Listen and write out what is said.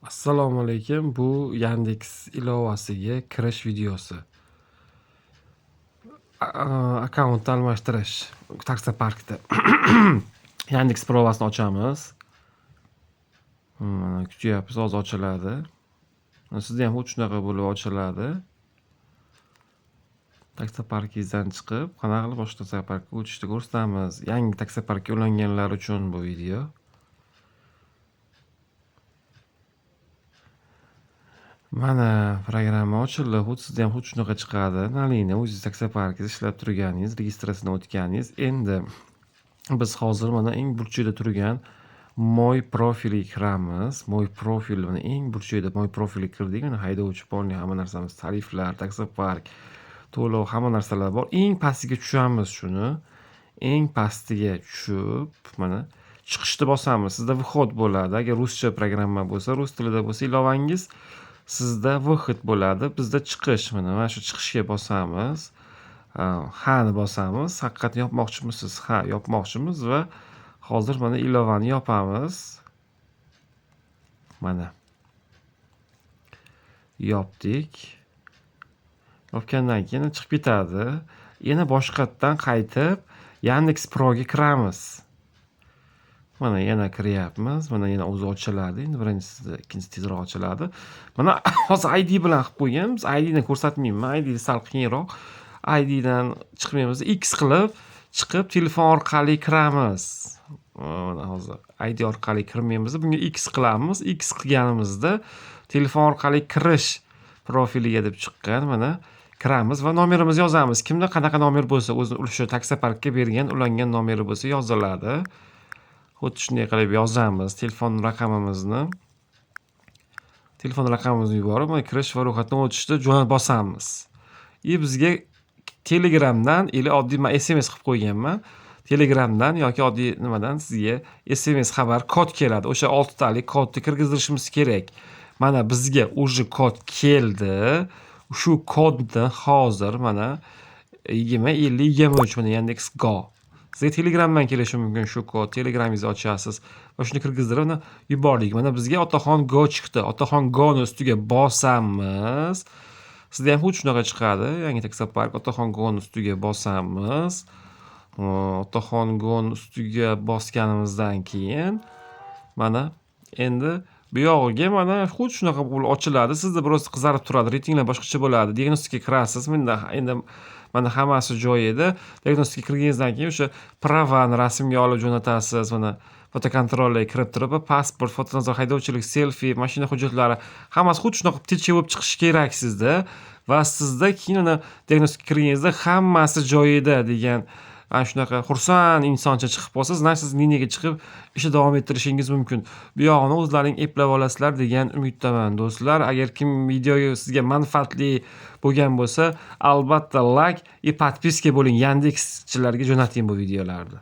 Assalomu alaykum. Bu Yandex ilovasiga kirish videosi. Akkaunt almashtirish taksoparkda. Yandex ilovasini ochamiz. Mana kutyapmiz, hozir ochiladi. Sizda ham xuddi shunaqa bo'lib ochiladi. Taksoparkingizdan chiqib, qanaqa qilib boshqa taksoparkka o'tishni ko'rsatamiz. Yangi taksoparkka ulanganlar uchun bu video. Mana programma ochildi. Sizda ham xuddi shunaqa chiqadi. Nalini o'zingiz taksoparkingizda ishlab turganingiz, registratsiyadan o'tganingiz. Endi biz hozir mana eng burchakda turgan moy profiliga kiramiz. Moy profil mana eng burchakda moy profiliga kirdik. Mana haydovchi polni hamma narsamiz, tariflar, taksopark, to'lov, hamma narsalar bor. Eng pastiga tushamiz shuni. Eng pastiga tushib, mana chiqishni bosamiz. Sizda выход bo'ladi. Agar ruscha programma bo'lsa, rus tilida bo'lsa ilovangiz sizda выход bo'ladi. Bizda chiqish. Mana shu chiqishga bosamiz. Ha'ni bosamiz. Haqiqatni yopmoqchimisiz? Ha, yopmoqchimiz va hozir mana ilovani yopamiz. Mana yopdik. Yopgandan keyin chiqib ketadi. Yana boshqatdan qaytib Yandex Proga kiramiz. Mana yana kiryapmiz. Mana yana o'zi ochiladi. Endi birinchisida, ikkinchisi tezroq ochiladi. Mana hozir ID bilan qilib qo'yganmiz. ID ni ko'rsatmayman. ID sal qiyinroq. ID dan chiqmaymiz. X qilib chiqib telefon orqali kiramiz. Mana hozir ID orqali kirmaymiz. Bunga X qilamiz. X qilganimizda telefon orqali kirish profiliga deb chiqqan. Mana kiramiz va nomerimizni yozamiz. Kimda qanaqa nomer bo'lsa, o'zi o'sha taksoparkka bergan, ulangan nomeri bo'lsa yoziladi. Xuddi shunday qilib yozamiz telefon raqamimizni. Telefon raqamimizni yuborib, mana kirish va ro'yxatdan o'tishni jo'natib bosamiz. Bizga Telegramdan oddiy men SMS qilib qo'yganman. Telegramdan yoki oddiy nimadan sizga SMS xabar kod keladi. O'sha 6 talik kodni kirgizdirishimiz kerak. Mana bizga уже kod keldi. Shu kodni hozir mana 20 50 23 mana Yandex Go. Sizga Telegramdan kelishi mumkin shu kod. Telegramingizni ochasiz va shuni kirgizdirib yubordik. Mana bizga Otaxon Go chiqdi. Otaxon Go'ni ustiga bosamiz. Sizda ham xuddi shunaqa chiqadi. Yangi taksopark Otaxon Go'ni ustiga bosamiz. Otaxon Go'ni ustiga bosganimizdan keyin mana endi bu yog'iga mana xuddi shunaqa bo'lib ochiladi. Sizda biroz qizarib turadi, reytinglar boshqacha bo'ladi. Diagnostikaga kirasiz. Endi mana hammasi joyida. Diagnostikaga kirganingizdan keyin o'sha pravani rasmga olib jo'natasiz. Mana fotokontrolga kirib turib, pasport, fotonazor, haydovchilik, selfi, mashina hujjatlari hammasi xuddi shunaqa tekshirib chiqishi kerak sizda. Va sizda keyin uni diagnostikaga kirganingizda hammasi joyida degan ana shunaqa xursand insoncha chiqib qolsa, siz liniyaga chiqib ishni davom ettirishingiz mumkin. Bu yog'ini o'zlaring eplab olasizlar degan umiddaman do'stlar. Agar kim videoga sizga manfaatli bo'lgan bo'lsa, albatta like va podpiska bo'ling. Yandexchilarga jo'nating bu videolarni.